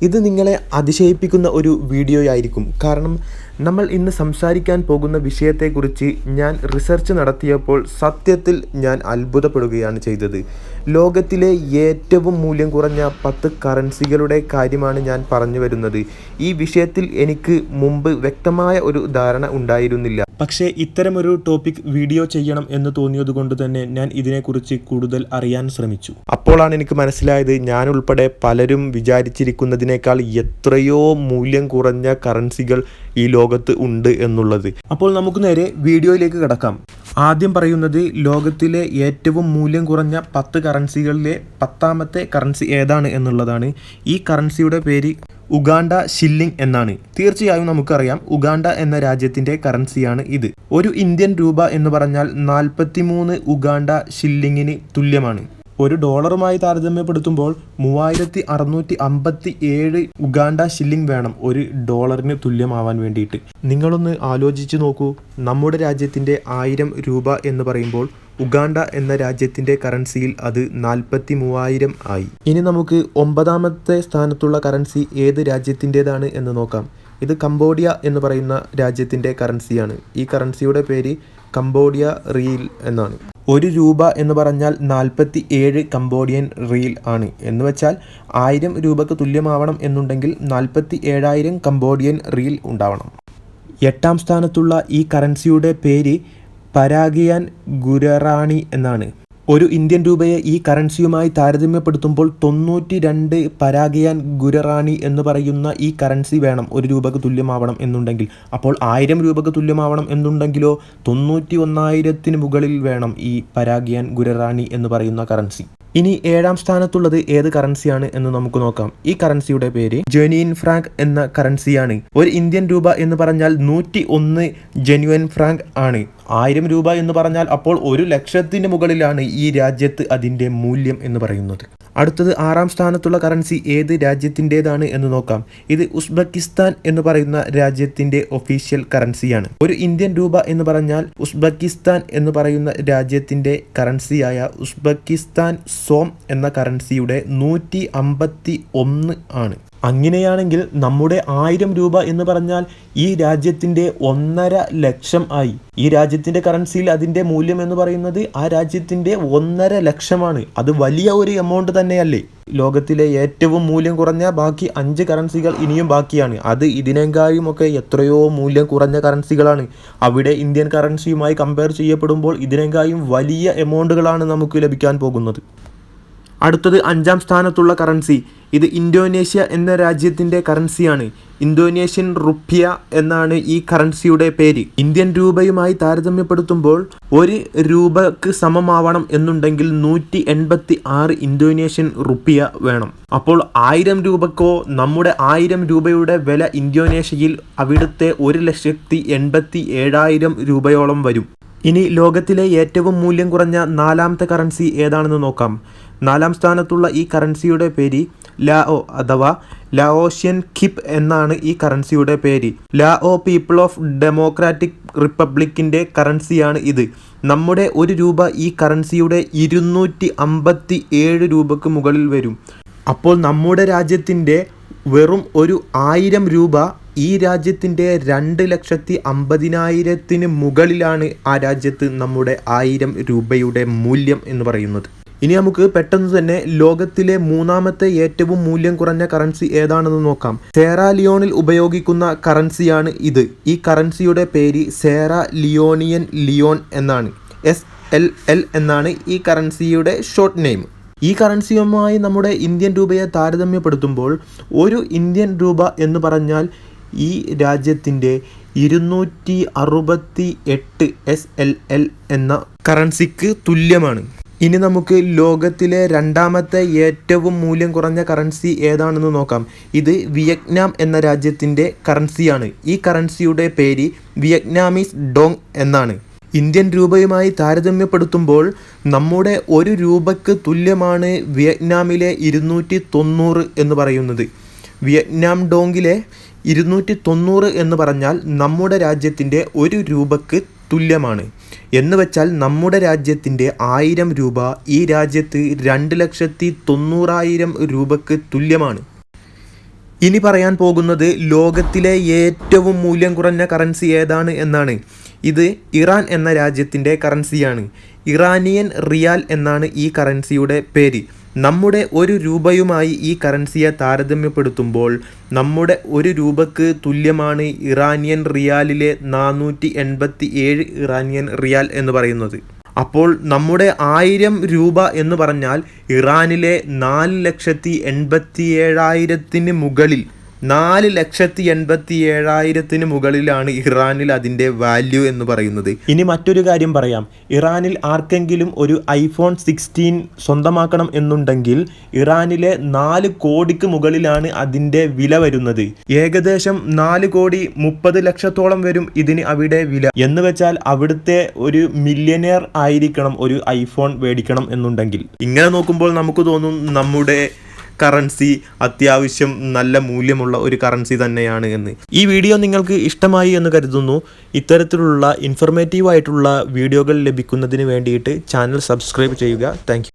ഇത് നിങ്ങളെ അതിശയിപ്പിക്കുന്ന ഒരു വീഡിയോയായിരിക്കും. കാരണം നമ്മൾ ഇന്ന് സംസാരിക്കാൻ പോകുന്ന വിഷയത്തെക്കുറിച്ച് ഞാൻ റിസർച്ച് നടത്തിയപ്പോൾ സത്യത്തിൽ ഞാൻ അത്ഭുതപ്പെടുകയാണ് ചെയ്തത്. ലോകത്തിലെ ഏറ്റവും മൂല്യം കുറഞ്ഞ 10 കറൻസികളുടെ കാര്യമാണ് ഞാൻ പറഞ്ഞു വരുന്നത്. ഈ വിഷയത്തിൽ എനിക്ക് മുമ്പ് വ്യക്തമായ ഒരു ധാരണ ഉണ്ടായിരുന്നില്ല. പക്ഷേ ഇത്തരമൊരു ടോപ്പിക് വീഡിയോ ചെയ്യണം എന്ന് തോന്നിയതുകൊണ്ട് തന്നെ ഞാൻ ഇതിനെക്കുറിച്ച് കൂടുതൽ അറിയാൻ ശ്രമിച്ചു. അപ്പോഴാണ് എനിക്ക് മനസ്സിലായത് ഞാൻ ഉൾപ്പെടെ പലരും വിചാരിച്ചിരിക്കുന്നതിനേക്കാൾ എത്രയോ മൂല്യം കുറഞ്ഞ കറൻസികൾ ഈ ലോകത്ത് ഉണ്ട് എന്നുള്ളത്. അപ്പോൾ നമുക്ക് നേരെ വീഡിയോയിലേക്ക് കടക്കാം. ആദ്യം പറയുന്നത് ലോകത്തിലെ ഏറ്റവും മൂല്യം കുറഞ്ഞ 10 കറൻസികളിലെ 10ാമത്തെ കറൻസി ഏതാണ് എന്നുള്ളതാണ്. ഈ കറൻസിയുടെ പേര് ഉഗാണ്ട ഷില്ലിംഗ് എന്നാണ്. തീർച്ചയായും നമുക്കറിയാം ഉഗാണ്ട എന്ന രാജ്യത്തിൻ്റെ കറൻസിയാണ് ഇത്. ഒരു ഇന്ത്യൻ രൂപ എന്ന് പറഞ്ഞാൽ 43 ഉഗാണ്ട ഷില്ലിങ്ങിന് തുല്യമാണ്. ഒരു ഡോളറുമായി താരതമ്യപ്പെടുത്തുമ്പോൾ 3657 ഉഗാണ്ട ഷില്ലിംഗ് വേണം ഒരു ഡോളറിന് തുല്യമാവാൻ വേണ്ടിയിട്ട്. നിങ്ങളൊന്ന് ആലോചിച്ച് നോക്കൂ, നമ്മുടെ രാജ്യത്തിൻ്റെ 1000 രൂപ എന്ന് പറയുമ്പോൾ ഉഗാണ്ട എന്ന രാജ്യത്തിൻ്റെ കറൻസിയിൽ അത് 43,000 ആയി. ഇനി നമുക്ക് 9ാമത്തെ സ്ഥാനത്തുള്ള കറൻസി ഏത് രാജ്യത്തിൻ്റെതാണ് എന്ന് നോക്കാം. ഇത് കംബോഡിയ എന്ന് പറയുന്ന രാജ്യത്തിൻ്റെ കറൻസിയാണ്. ഈ കറൻസിയുടെ പേര് കംബോഡിയ റിയൽ എന്നാണ്. ഒരു രൂപ എന്ന് പറഞ്ഞാൽ 47 കംബോഡിയൻ റിയൽ ആണ്. എന്ന് വെച്ചാൽ 1000 രൂപക്ക് തുല്യമാവണം എന്നുണ്ടെങ്കിൽ 47,000 കംബോഡിയൻ റിയൽ ഉണ്ടാവണം. 8ാം സ്ഥാനത്തുള്ള ഈ കറൻസിയുടെ പേര് പരാഗ്വയാൻ ഗുരറാണി എന്നാണ്. ഒരു ഇന്ത്യൻ രൂപയെ ഈ കറൻസിയുമായി താരതമ്യപ്പെടുത്തുമ്പോൾ 92 പരാഗ്വയാൻ ഗുരറാണി എന്ന് പറയുന്ന ഈ കറൻസി വേണം ഒരു രൂപക്ക് തുല്യമാവണം എന്നുണ്ടെങ്കിൽ. അപ്പോൾ 1000 രൂപക്ക് തുല്യമാവണം എന്നുണ്ടെങ്കിലോ 91,000 മുകളിൽ വേണം ഈ പരാഗ്വയാൻ ഗുരറാണി എന്ന് പറയുന്ന കറൻസി. ഇനി 7ാം സ്ഥാനത്തുള്ളത് ഏത് കറൻസിയാണ് എന്ന് നമുക്ക് നോക്കാം. ഈ കറൻസിയുടെ പേര് ജെന്യുയിൻ ഫ്രാങ്ക് എന്ന കറൻസിയാണ്. ഒരു ഇന്ത്യൻ രൂപ എന്ന് പറഞ്ഞാൽ 101 ജെന്യുയിൻ ഫ്രാങ്ക് ആണ്. 1000 രൂപ എന്ന് പറഞ്ഞാൽ അപ്പോൾ 1,00,000 മുകളിലാണ് ഈ രാജ്യത്ത് അതിൻ്റെ മൂല്യം എന്ന് പറയുന്നത്. അടുത്തത് 6ാം സ്ഥാനത്തുള്ള കറൻസി ഏത് രാജ്യത്തിൻ്റെതാണ് എന്ന് നോക്കാം. ഇത് ഉസ്ബെക്കിസ്ഥാൻ എന്ന് പറയുന്ന രാജ്യത്തിൻ്റെ ഒഫീഷ്യൽ കറൻസിയാണ്. ഒരു ഇന്ത്യൻ രൂപ എന്ന് പറഞ്ഞാൽ ഉസ്ബെക്കിസ്ഥാൻ എന്ന് പറയുന്ന രാജ്യത്തിൻ്റെ കറൻസിയായ ഉസ്ബെക്കിസ്ഥാൻ സോം എന്ന കറൻസിയുടെ 151 ആണ്. അങ്ങനെയാണെങ്കിൽ നമ്മുടെ 1000 രൂപ എന്ന് പറഞ്ഞാൽ ഈ രാജ്യത്തിൻ്റെ 1.5 ലക്ഷം ആയി. ഈ രാജ്യത്തിൻ്റെ കറൻസിയിൽ അതിൻ്റെ മൂല്യം എന്ന് പറയുന്നത് ആ രാജ്യത്തിൻ്റെ 1.5 ലക്ഷമാണ്. അത് വലിയ ഒരു എമൗണ്ട് തന്നെയല്ലേ. ലോകത്തിലെ ഏറ്റവും മൂല്യം കുറഞ്ഞ ബാക്കി 5 കറൻസികൾ ഇനിയും ബാക്കിയാണ്. അത് ഇതിനേക്കാളും ഒക്കെ എത്രയോ മൂല്യം കുറഞ്ഞ കറൻസികളാണ്. അവിടെ ഇന്ത്യൻ കറൻസിയുമായി കമ്പയർ ചെയ്യപ്പെടുമ്പോൾ ഇതിനേക്കാളും വലിയ എമൗണ്ടുകളാണ് നമുക്ക് ലഭിക്കാൻ പോകുന്നത്. അടുത്തത് 5ാം സ്ഥാനത്തുള്ള കറൻസി ഇത് ഇന്തോനേഷ്യ എന്ന രാജ്യത്തിൻ്റെ കറൻസിയാണ്. ഇന്തോനേഷ്യൻ റുപ്യ എന്നാണ് ഈ കറൻസിയുടെ പേര്. ഇന്ത്യൻ രൂപയുമായി താരതമ്യപ്പെടുത്തുമ്പോൾ ഒരു രൂപക്ക് സമമാവണം എന്നുണ്ടെങ്കിൽ 186 ഇന്തോനേഷ്യൻ റുപ്യ വേണം. അപ്പോൾ 1000 രൂപക്കോ നമ്മുടെ 1000 രൂപയുടെ വില ഇന്തോനേഷ്യയിൽ അവിടുത്തെ 1,87,000 രൂപയോളം വരും. ഇനി ലോകത്തിലെ ഏറ്റവും മൂല്യം കുറഞ്ഞ 4ാമത്തെ കറൻസി ഏതാണെന്ന് നോക്കാം. 4ാം സ്ഥാനത്തുള്ള ഈ കറൻസിയുടെ പേര് ലാഒ അഥവാ ലാഓഷ്യൻ കിപ്പ് എന്നാണ് ഈ കറൻസിയുടെ പേര്. ലാഒ പീപ്പിൾ ഓഫ് ഡെമോക്രാറ്റിക് റിപ്പബ്ലിക്കിൻ്റെ കറൻസിയാണ് ഇത്. നമ്മുടെ 1 രൂപ ഈ കറൻസിയുടെ 257 രൂപക്ക് മുകളിൽ വരും. അപ്പോൾ നമ്മുടെ രാജ്യത്തിൻ്റെ വെറും ഒരു 1000 രൂപ ഈ രാജ്യത്തിൻ്റെ 2,50,000 മുകളിലാണ് ആ രാജ്യത്ത് നമ്മുടെ 1000 രൂപയുടെ മൂല്യം എന്ന് പറയുന്നത്. ഇനി നമുക്ക് പെട്ടെന്ന് തന്നെ ലോകത്തിലെ 3ാമത്തെ ഏറ്റവും മൂല്യം കുറഞ്ഞ കറൻസി ഏതാണെന്ന് നോക്കാം. സേറാ ലിയോണിൽ ഉപയോഗിക്കുന്ന കറൻസിയാണ് ഇത്. ഈ കറൻസിയുടെ പേര് സേറാ ലിയോണിയൻ ലിയോൺ എന്നാണ്. SLL എന്നാണ് ഈ കറൻസിയുടെ ഷോർട്ട് നെയിം. ഈ കറൻസിയുമായി നമ്മുടെ ഇന്ത്യൻ രൂപയെ താരതമ്യപ്പെടുത്തുമ്പോൾ ഒരു ഇന്ത്യൻ രൂപ എന്ന് പറഞ്ഞാൽ ഈ രാജ്യത്തിൻ്റെ 268 SLL എന്ന കറൻസിക്ക് തുല്യമാണ്. ഇനി നമുക്ക് ലോകത്തിലെ 2ാമത്തെ ഏറ്റവും മൂല്യം കുറഞ്ഞ കറൻസി ഏതാണെന്ന് നോക്കാം. ഇത് വിയറ്റ്നാം എന്ന രാജ്യത്തിൻ്റെ കറൻസിയാണ്. ഈ കറൻസിയുടെ പേര് വിയറ്റ്നാമീസ് ഡോങ് എന്നാണ്. ഇന്ത്യൻ രൂപയുമായി താരതമ്യപ്പെടുത്തുമ്പോൾ നമ്മുടെ 1 രൂപയ്ക്ക് തുല്യമാണ് വിയറ്റ്നാമിലെ 290 എന്ന് പറയുന്നത്. വിയറ്റ്നാം ഡോങ്ങിലെ 290 എന്ന് പറഞ്ഞാൽ നമ്മുടെ രാജ്യത്തിൻ്റെ 1 രൂപയ്ക്ക് തുല്യമാണ്. എന്ന് വെച്ചാൽ നമ്മുടെ രാജ്യത്തിൻ്റെ 1000 രൂപ ഈ രാജ്യത്ത് 2,90,000 രൂപയ്ക്ക് തുല്യമാണ്. ഇനി പറയാൻ പോകുന്നത് ലോകത്തിലെ ഏറ്റവും മൂല്യം കുറഞ്ഞ കറൻസി ഏതാണ് എന്നാണ്. ഇത് ഇറാൻ എന്ന രാജ്യത്തിൻ്റെ കറൻസിയാണ്. ഇറാനിയൻ റിയാൽ എന്നാണ് ഈ കറൻസിയുടെ പേര്. നമ്മുടെ ഒരു രൂപയുമായി ഈ കറൻസിയെ താരതമ്യപ്പെടുത്തുമ്പോൾ നമ്മുടെ ഒരു രൂപക്ക് തുല്യമാണ് ഇറാനിയൻ റിയാലിലെ 487 ഇറാനിയൻ റിയാൽ എന്ന് പറയുന്നത്. അപ്പോൾ നമ്മുടെ 1000 രൂപ എന്ന് പറഞ്ഞാൽ ഇറാനിലെ 4,87,000 മുകളിൽ 4,87,000 മുകളിലാണ് ഇറാനിൽ അതിൻ്റെ വാല്യൂ എന്ന് പറയുന്നത്. ഇനി മറ്റൊരു കാര്യം പറയാം. ഇറാനിൽ ആർക്കെങ്കിലും ഒരു iPhone 16 സ്വന്തമാക്കണം എന്നുണ്ടെങ്കിൽ ഇറാനിലെ 4 കോടിക്ക് മുകളിലാണ് അതിൻ്റെ വില വരുന്നത്. ഏകദേശം 4,30,00,000 വരും ഇതിന് അവിടെ വില. എന്ന് വെച്ചാൽ അവിടുത്തെ ഒരു മില്യനെയർ ആയിരിക്കണം ഒരു iPhone മേടിക്കണം എന്നുണ്ടെങ്കിൽ. ഇങ്ങനെ നോക്കുമ്പോൾ നമുക്ക് തോന്നും നമ്മുടെ കറൻസി അത്യാവശ്യം നല്ല മൂല്യമുള്ള ഒരു കറൻസി തന്നെയാണ് എന്ന്. ഈ വീഡിയോ നിങ്ങൾക്ക് ഇഷ്ടമായി എന്ന് കരുതുന്നു. ഇത്തരത്തിലുള്ള ഇൻഫർമേറ്റീവ് ആയിട്ടുള്ള വീഡിയോകൾ ലഭിക്കുന്നതിന് വേണ്ടിയിട്ട് ചാനൽ സബ്സ്ക്രൈബ് ചെയ്യുക. താങ്ക്